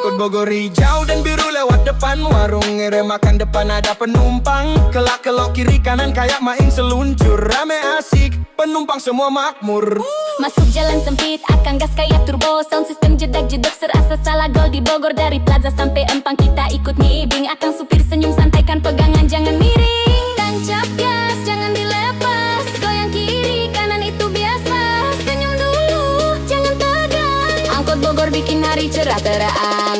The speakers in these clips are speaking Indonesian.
Angkot Bogor hijau dan biru lewat depan warung, ngerem makan depan ada penumpang. Kelak-kelok kiri kanan kayak main seluncur. Rame asik, penumpang semua makmur. Masuk jalan sempit, akan gas kayak turbo. Sound system jedak-jeduk serasa salah gol di Bogor. Dari Plaza sampai Empang kita ikut ngibing. Akang supir senyum santaikan pegangan jangan miring. Tancap gas jangan dilepas, goyang kiri kanan itu biasa. Senyum dulu jangan tegang, angkot Bogor bikin hari cerah terang.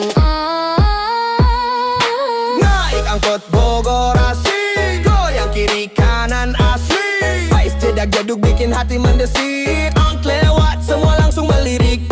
Naik angkot Bogor asik, goyang kiri kanan asik. Pais jedak jeduk bikin hati mendesik. Angk lewat semua langsung melirik.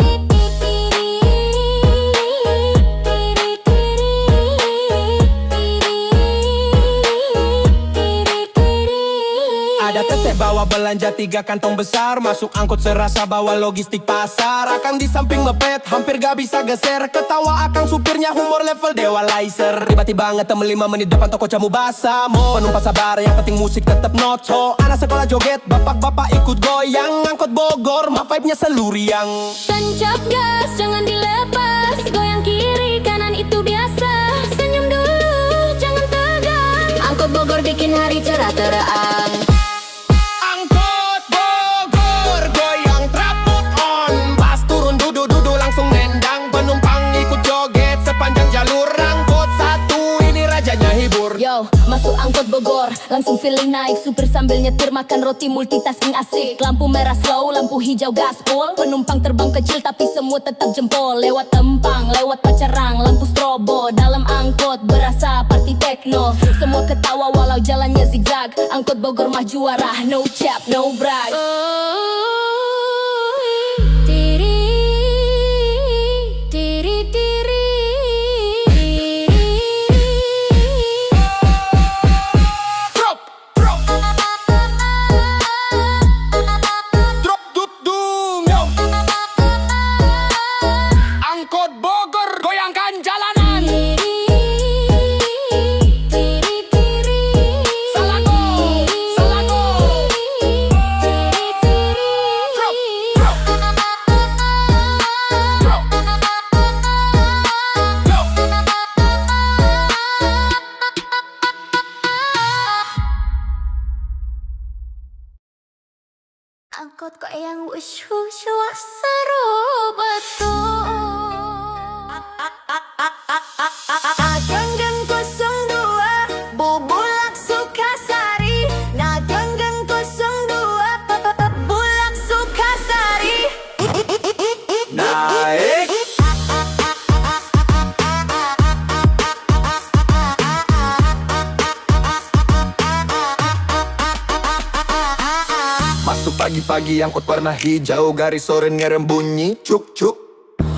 Ada teteh bawa belanja 3 kantong besar, masuk angkot serasa bawa logistik pasar. Akang di samping mepet, hampir gak bisa geser. Ketawa akang supirnya humor level Dewa Laser. Tiba-tiba ngetem 5 menit depan toko jamu basamo. Penumpang sabar, yang penting musik tetep noco. Anak sekolah joget, bapak-bapak ikut goyang. Angkot Bogor, mah vibe-nya seluriang. Tancap gas jangan dilepas, goyang kiri kanan itu biasa. Senyum dulu jangan tegang, angkot Bogor bikin hari cerah terang. Angkot Bogor, goyang trapot on. Pas turun dudu-dudu langsung nendang. Penumpang ikut joget sepanjang jalur. Angkot satu ini rajanya hibur. Yo, masuk angkot Bogor, langsung feeling naik. Supir sambil nyetir makan roti multitasking asik. Lampu merah slow, lampu hijau gaspol. Penumpang terbang kecil tapi semua tetap jempol. Lewat Empang, lewat Pacarang, lampu strobo. Dalam angkot berasa party techno. Semua ketawa walau jalannya zigzag. Angkot Bogor mah juara, no cap, no brag. Tiri, tiri, tiri. Drop, drop. Drop, dut, dung, yo. Angkot Bogor, goyangkan jalanan. Salago, salago. Drop, drop. Drop. Yo. Angkot kok yang wush-wush wah seru betul. Naganggang 02 Bubulak Sukasari. Naganggang 02 Bulak Sukasari. Naik. Masuk pagi-pagi angkot warna hijau, garis oren ngerem bunyi cuk cuk.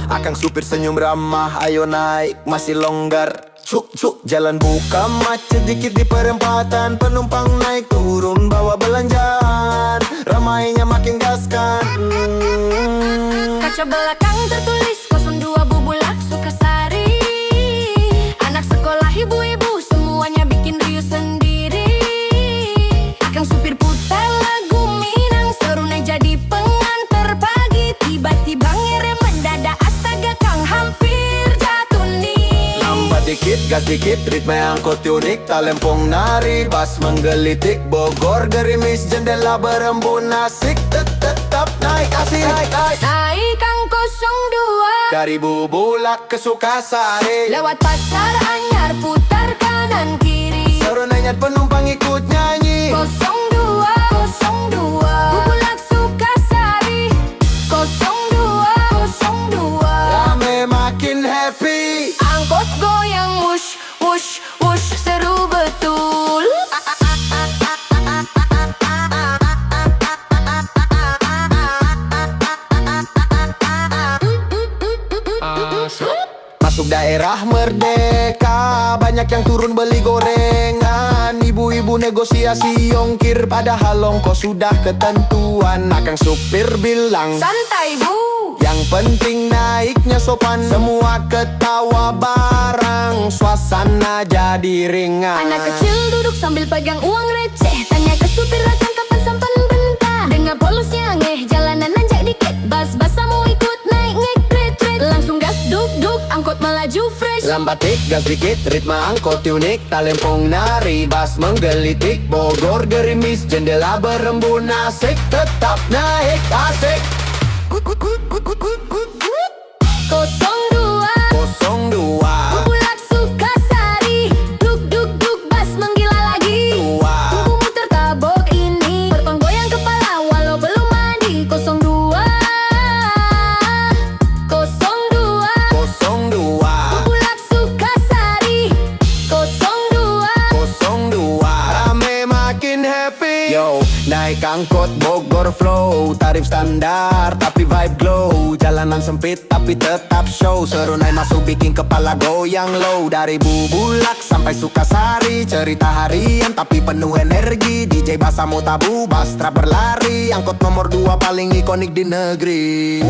Akang supir senyum ramah, ayo naik masih longgar cuk cuk. Jalan buka macet dikit di perempatan, penumpang naik turun bawa belanjaan. Ramainya makin gaskan. Kaca belakang tertulis 02 Bubulak Sukasari. Anak sekolah ibu-ibu semuanya bikin riuh sendiri. Akang supir putar lagu Minang, seru naik jadi pengantar pagi. Tiba-tiba ngerem mendadak, astaga Kang hampir jatuh nih. Lambat dikit, gas dikit, ritme angkot unik. Talempong nari, bas menggelitik. Bogor gerimis, jendela berembun asik. Tetap naik asik, naik, naik. Naik angkot 02 Dari Bubulak ke Sukasari, lewat Pasar Anyar putar kanan kiri. seru nanyat penumpang ikut nyanyi. 02 Bubulak Sukasari. 02 Rame makin happy. Angkot goyang wush, wush, wush, seru betul. Masuk daerah Merdeka, banyak yang turun beli gorengan. Ibu-ibu negosiasi ongkir, padahal ongkos sudah ketentuan. Akang supir bilang Santai bu, yang penting naiknya sopan. Semua ketawa bareng, suasana jadi ringan. anak kecil duduk sambil pegang uang receh. Tanya ke supir akan kapan sampan bentar. Dengar polosnya ngeh, jalanan nanjak dikit. Bas-bas mau ikut naik ngekret-tret. Langsung gas duk-duk, angkot melaju Lambatik, gas dikit, ritma angkot unik Talempong nari, bas menggelitik Bogor gerimis, jendela berembun asik Tetap naik asik 02 02 Bubulak Sukasari Duk duk duk bas menggila lagi Tunggu muter tabok ini Berpang goyang kepala walau belum mandi 02 Bubulak Sukasari 02 Rame makin happy Yo, naik angkot Bogor flow Tarif standar tapi vibe glow Jalanan sempit tapi tetap show Seru naik masuk bikin kepala goyang low Dari Bubulak sampai Sukasari Cerita harian tapi penuh energi DJ Basamu tabu, Bastra berlari Angkot nomor 2 paling ikonik di negeri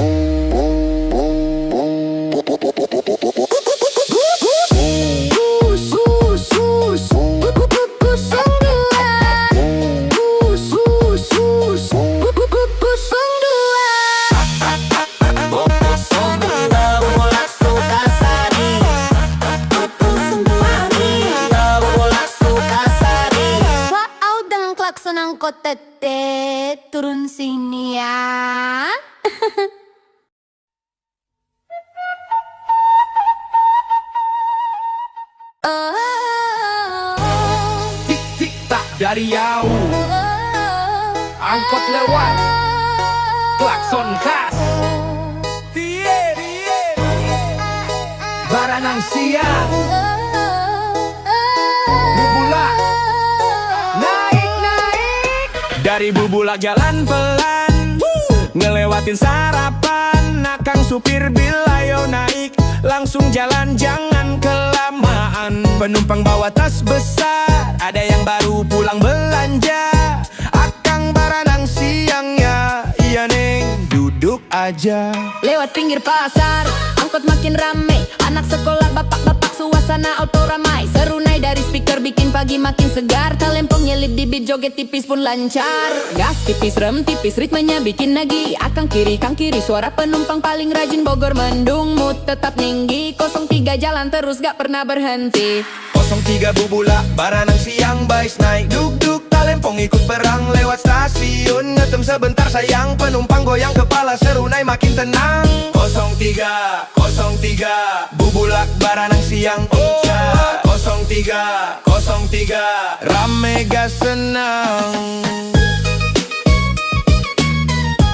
Angkot tete turun sini ya. Tik tik tak dari jauh Angkot lewat Klakson khas Tie Baranang siang Bubulak Naik Dari Bubulak jalan pelan Ngelewatin sarapan Nakang supir bila yo naik Langsung jalan jangan kelamaan Penumpang bawa tas besar Ada yang baru pulang belanja Akang baranang siang ya Iya neng duduk aja Lewat pinggir pasar Angkot makin rame Anak sekolah bapak-bapak suasana auto ramai Seru naik dari speaker bikin pagi makin segar Talempong nyelip di beat joget tipis pun lancar Gas tipis rem tipis ritmenya bikin nagih Akang kiri kang kiri suara penumpang paling rajin Bogor mendung mood tetap tinggi 03 jalan terus gak pernah berhenti 03 Bubulak baranang siang Bais naik duk-duk Talempong ikut perang lewat stasiun Ngetem sebentar sayang Penumpang goyang kepala seru naik makin tenang 03 Bubulak baranang siang Ucap 03 Rame gas senang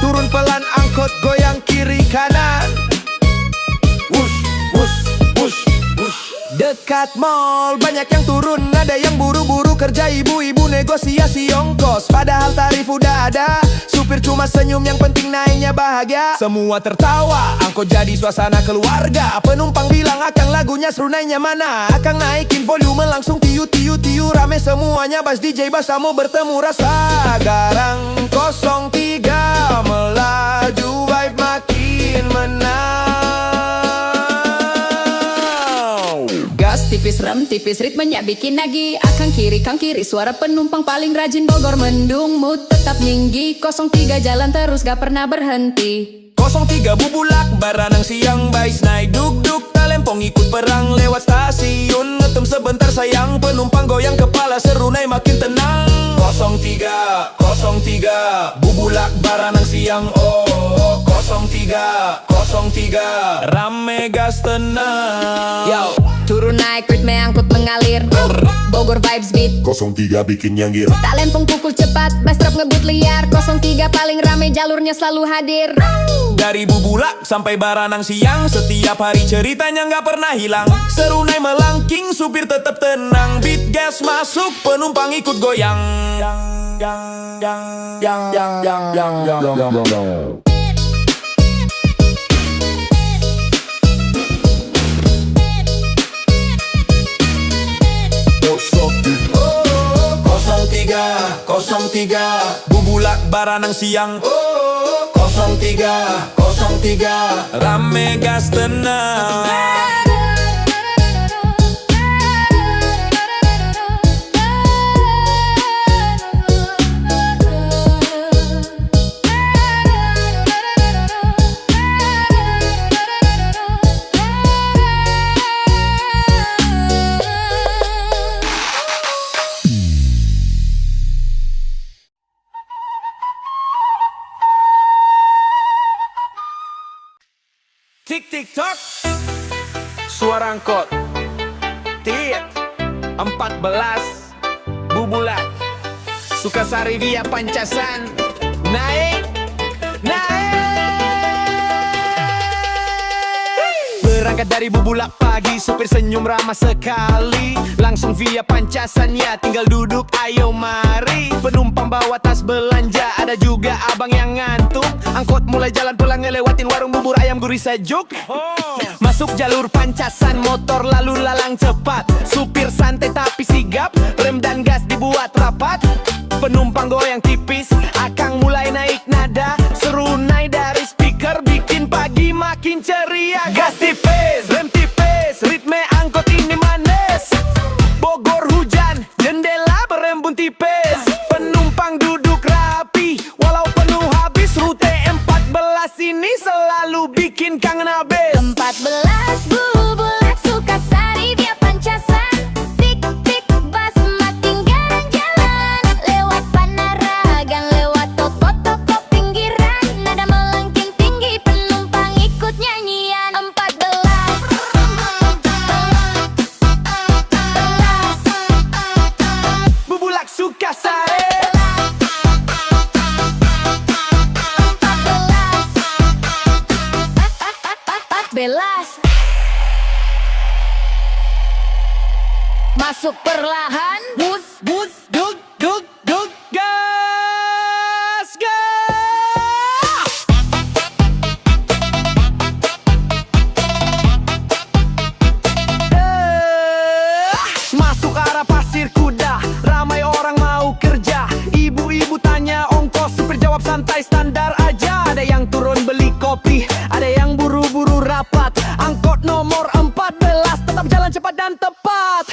Turun pelan angkot goyang kiri kanan Wush, wush, wush, wush Dekat mall banyak yang turun Ada yang buru-buru kerja ibu-ibu negosiasi ongkos Padahal tarif udah ada Supir cuma senyum yang penting naiknya bahagia Semua tertawa angkot jadi suasana keluarga Penumpang bilang akang lagunya seru naiknya mana Akang naikin volume langsung tiu-tiu-tiu Rame semuanya bas DJ Basamu bertemu rasa Garang 03 melaju vibe makin menang Tipis rem tipis ritmenya bikin nagih Akang kiri kang kiri suara penumpang paling rajin Bogor mendung mood tetap tinggi 03 jalan terus gak pernah berhenti 03 Bubulak baranang siang Bais naik duk-duk Talempong ikut perang lewat stasiun Ngetem sebentar sayang Penumpang goyang kepala seru naik makin tenang 03 Bubulak baranang siang Oh 03 Rame gas tenang Yo turun naik ritme angkut mengalir Bogor vibes beat 03 bikin nyanggir Talempong pukul cepat bass trap ngebut liar 03 paling rame jalurnya selalu hadir Dari Bubulak sampai baranang siang Setiap hari ceritanya nggak pernah hilang Seru naik melangking supir tetap tenang Beat gas masuk penumpang ikut goyang Oh, 03 Bubulak baranang siang Oh 03 Rame gas tenang Tik tik tok. Suara angkot Tiet 14 Bubulat Sukasari via Pancasan. Naik Berangkat dari Bubulak pagi, supir senyum ramah sekali. Langsung via Pancasan, ya tinggal duduk ayo mari. Penumpang bawa tas belanja, ada juga abang yang ngantuk. Angkot mulai jalan pulang ngelewatin warung bubur ayam gurih sejuk. Masuk jalur Pancasan, motor lalu lalang cepat. Supir santai tapi sigap, rem dan gas dibuat rapat. Penumpang goyang tipis, akang mulai naik nada. Seru naik dari speaker, bikin pagi makin ceria. Gas tipis, rem tipis, ritme angkot ini manis. Bogor hujan, jendela berembun tipis. Penumpang duduk rapi, walau penuh habis. Rute 14 ini selalu bikin kangen habis. 14 Bubulat Sukasari via Pancasan. Tik tik bus makin garang jalan. Lewat Panaragan, lewat toko-toko pinggiran. Nada melengking tinggi, penumpang ikut nyanyian. 14 Bubulak Sukasari. Belas. Masuk perlahan. Bus, bus, duk, duk, duk, gas, gas. Masuk arah Pasir Kuda, ramai orang mau kerja. Ibu-ibu tanya ongkos, supir jawab santai standar aja. Ada yang turun beli kopi, ada yang buru-buru rapat. Angkot nomor 14 tetap jalan cepat dan tepat.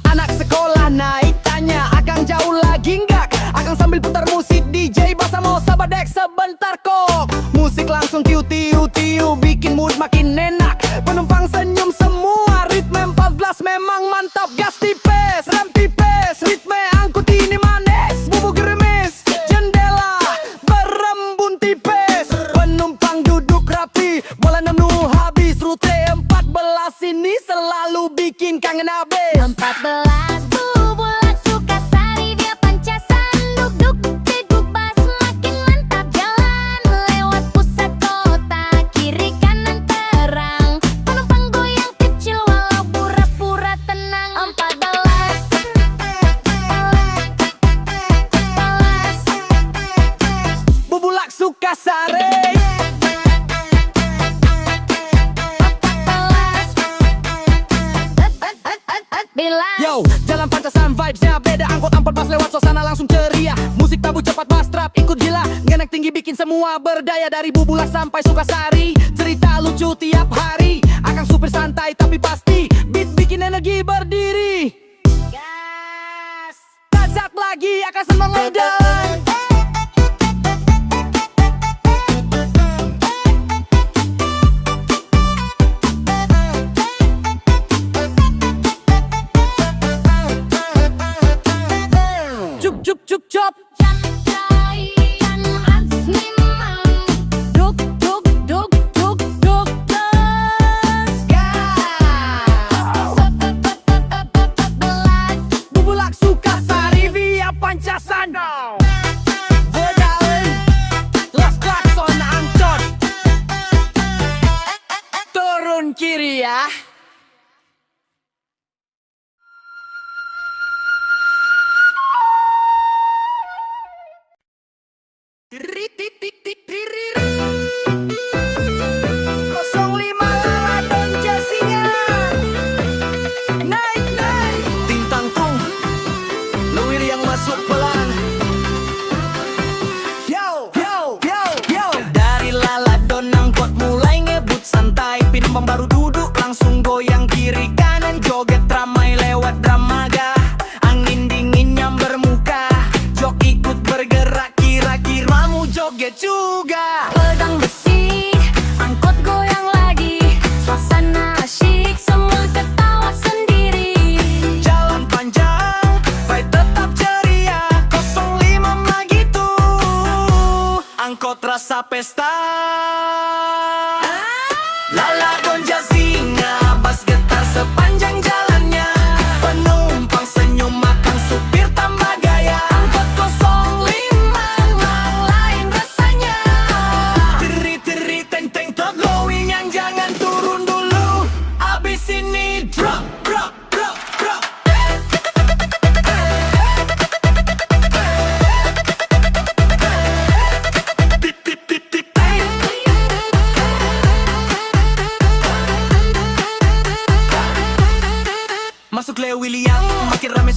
Anak sekolah naik tanya, akang jauh lagi enggak? Akang sambil putar musik DJ, basa mau sabar dek sebentar kok. Musik langsung tiu-tiu-tiu, bikin mood makin enak. Penumpang senyum semua, ritme 14 memang mantap. Gas tipis, rem tipis, ritme angkut ini manis. Bubu gerimis, jendela berembun tipis. Penumpang duduk rapi, bola penuh habis. Rute 14 ini selalu bikin kangen habis. 14 Bubulat Sukasari via Pancasan. Duk duk duk bus makin mantap jalan. Lewat pusat kota, kiri kanan terang. Penumpang goyang kecil walau pura-pura tenang. 14 Bubulak Sukasari. Yo, jalan Pancasan vibes-nya beda. Angkot 14 lewat suasana langsung ceria. Musik tabu cepat bass trap ikut gila. Ngenek tinggi bikin semua berdaya. Dari Bubulak sampai Sukasari, cerita lucu tiap hari. Akang supir santai tapi pasti, beat bikin energi berdiri. Gas, tajak lagi akan senang ledan. Cup cup cup. Duk duk duk duk duk Bubulak Sukasari via Pancasan. Vedalin, Los Klakson angkot. Turun kiri ya. Kosong lima Ladon Jasinga. Naik naik Tintang tung Lewir yang masuk pelan. Yo yo yo yo. Dari Laladon angkot mulai ngebut santai. Penumpang baru duduk langsung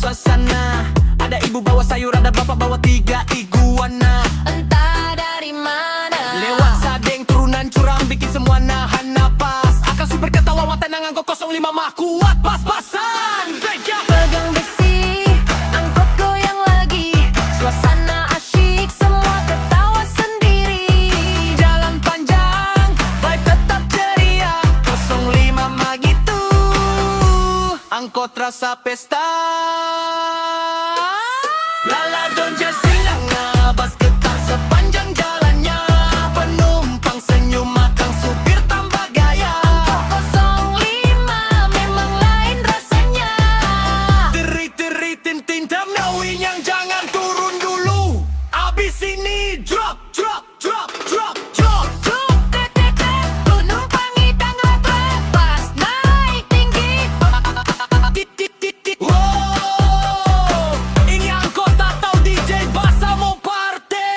suasana. Ada ibu bawa sayur, ada bapak bawa 3 iguana. Entah dari mana Lewat sadeng turunan curam bikin semua nahan napas. Akan super ketawa tenang angkot 05 mah kuat pas-pasan. Pegang besi, angkot goyang lagi. Suasana asyik, semua ketawa sendiri. Jalan panjang, vibe tetap ceria. 05 mah gitu, angkot rasa pesta. Lala Don Jasinga ngabas getar sepanjang jalannya. Penumpang senyum makan supir tambah gaya. 05 memang lain rasanya. Teri-teri tintin temnawi yang jangan turun dulu. Abis ini drop, drop, drop, drop, drop. Tuk, tek, tek, tek. Penumpang hitam lepas naik tinggi. Tit. Wow, ini angkot atau DJ Basa mau party.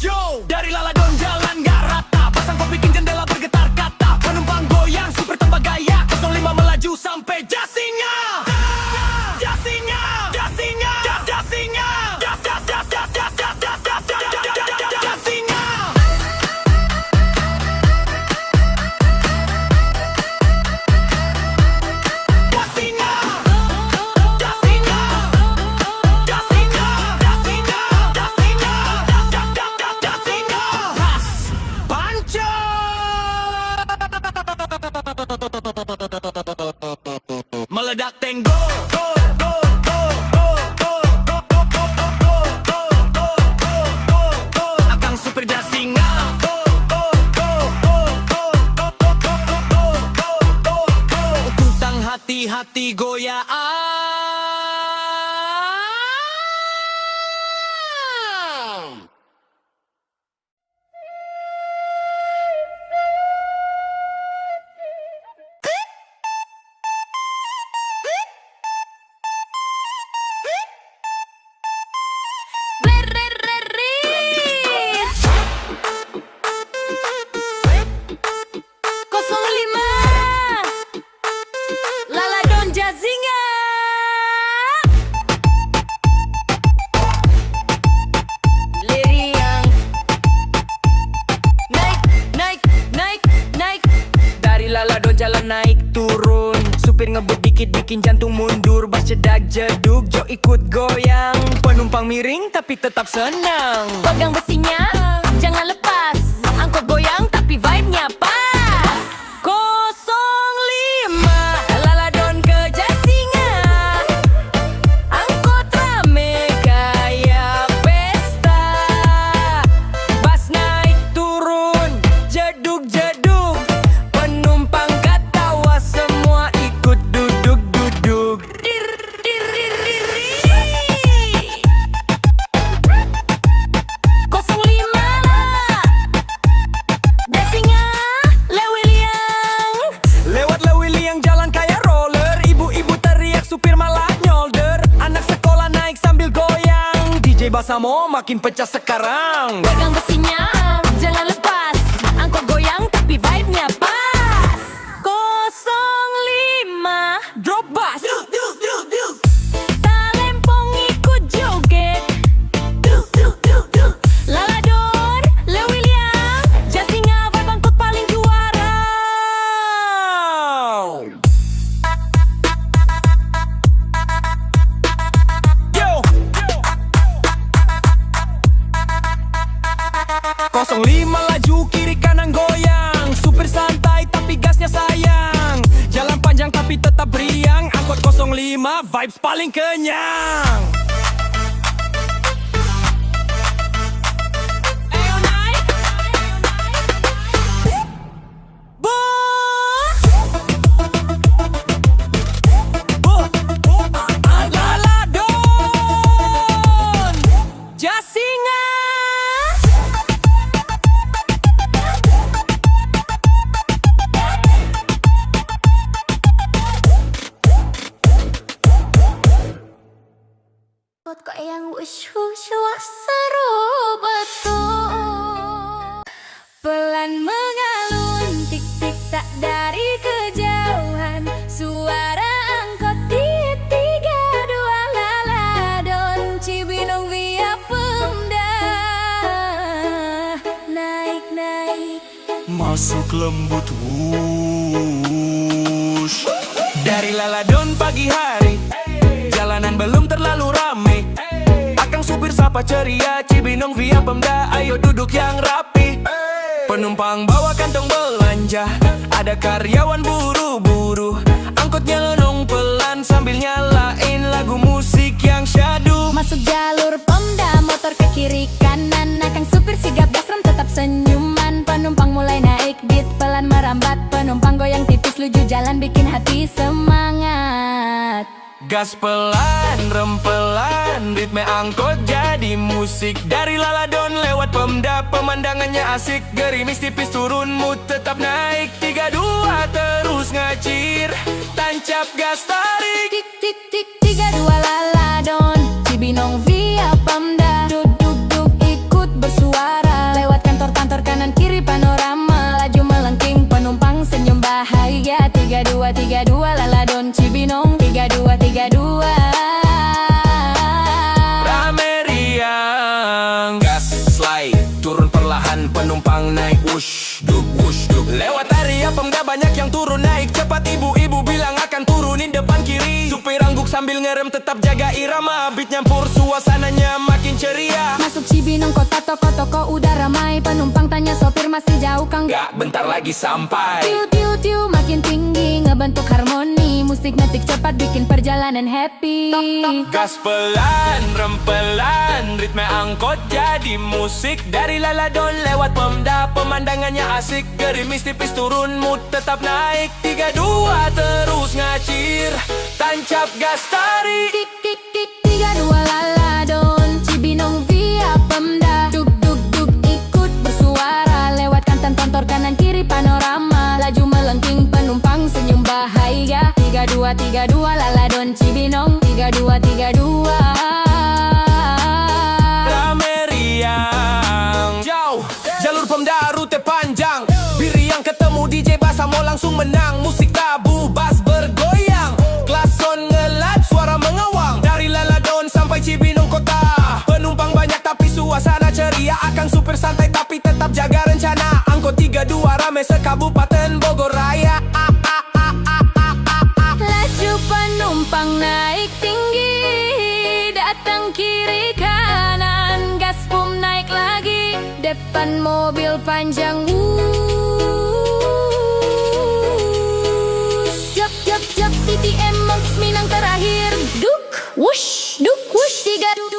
Yo, dari Lala Don jalan gak rata. Pasang kok bikin jendela bergetar kata. Penumpang goyang super tambah gaya. 05 melaju sampai Jasinga. Jasinga, Jasinga, Jasinga, Jasinga. Meledak tenggo, go, go, go, go, go, go, go, go, go, go, go, go, go, go. Akang supir Jasinga. Go, go, go, go, go, go, go, go, go, go, go, go. Tentang hati-hati goyaan. Lala Don Jasinga. Liriang. Naik. Dari Lala Don jalan naik turun. Supir ngebut dikit bikin jantung mundur. Bas cedak jeduk, Jo ikut goyang. Penumpang miring tapi tetap senang. Pegang besinya, jangan lepas. Angkot goyang tapi vibe-nya pas. 05 Lala Don ke Jasinga. Angkot rame kayak pesta. Bas naik turun, jeduk-jeduk. Penumpang ketawa semua ikut duduk-duduk. Dir, dir, dir, dir, dir. 05 Jasinga, Lewiliang. Lewat Lewili yang jalan kayak roller. Ibu-ibu teriak, supir malah nyolder. Anak sekolah naik sambil goyang. DJ Basamo makin pecah sekarang. Pegang besinya, jangan lepas. Angkot goyang tapi vibe-nya pas. 05 Drop bass. Talempong ikut joget. Lala Don, Lewiliang, Jasinga vibe angkot paling juara. Yo. 05 laju kiri kanan goyang. Supir santai tapi gasnya sayang. Jalan panjang tapi tetap beriang. Angkot 05 vibes paling kenyang. Ayo naik. Lala Don Jasinga. masuk lembut wush. Dari Laladon pagi hari, jalanan belum terlalu rame. Akang supir sapa ceria, Cibinong via Pemda, ayo duduk yang rapi. Penumpang bawa kantong belanja, ada karyawan buru-buru. Angkotnya lenong pelan sambil nyalain lagu musik yang syadu. Masuk jalur Pemda, motor ke kiri kanan. Akang supir sigap gas rem tetap senyuman. Penumpang mulai naik beat pelan merambat. Penumpang goyang tipis luju jalan bikin hati semangat. Gas pelan, rem pelan, ritme angkot jadi musik. Dari Laladon lewat Pemda, pemandangannya asik. Gerimis tipis turun, mood tetap naik. 3, 2, terus ngacir, tancap gas tarik. Tik tik tik 3, 2 Laladon, Cibinong via Pemda. Duk duk duk ikut bersuara. Lewat kantor-kantor kanan kiri panorama. Laju melengking penumpang senyum bahagia. 3, 2, 3, 2 Laladon Cibinong. 3, 2, 3, 2. Rame riang, gas slide, turun perlahan penumpang naik wush, duk wush duk. Lewat area Pemda banyak yang turun naik cepat. Ibu-ibu bilang akan turunin depan kiri. Supir angguk sambil ngerem tetap jaga irama. Beat nyampur suasananya makin ceria. Masuk Cibinong kota toko-toko udah ramai. Penumpang tanya sopir masih jauh kang? Gak, bentar lagi sampai. Tiu tiu tiu makin tinggi ngebentuk harmoni. Musik ngetik cepat bikin perjalanan happy. Gas pelan, rem pelan, ritme angkot jadi musik. Dari Laladon lewat Pemda, pemandangannya asik. Gerimis tipis turun, mood tetap naik. 3, 2, terus ngacir, tancap gas tarik. Tik tik tik 3, 2 Laladon Cibinong via Pemda. Duk duk duk ikut bersuara. Lewat kantor kanan kiri panorama. Laju melengking penumpang senyum bahagia. 3, 2, 3, 2 Laladon Cibinong. 3, 2, 3, 2. Rame riang, jauh, jalur Pemda rute panjang. Biriang ketemu DJ Basa mau langsung menang. Musik tabu, bass bergoyang. Klason ngelat, suara mengawang. Dari Laladon sampai Cibinong kota. Penumpang banyak tapi suasana ceria. Akang supir santai tapi tetap jaga rencana. Angkot 3, 2 rame sekabupaten Bogor Raya. Laju penumpang naik tinggi. Datang kiri kanan. Gas pum naik lagi. Depan mobil panjang. Jap jap jap TTM Max Minang terakhir. Duk wush duk wush 3, 2,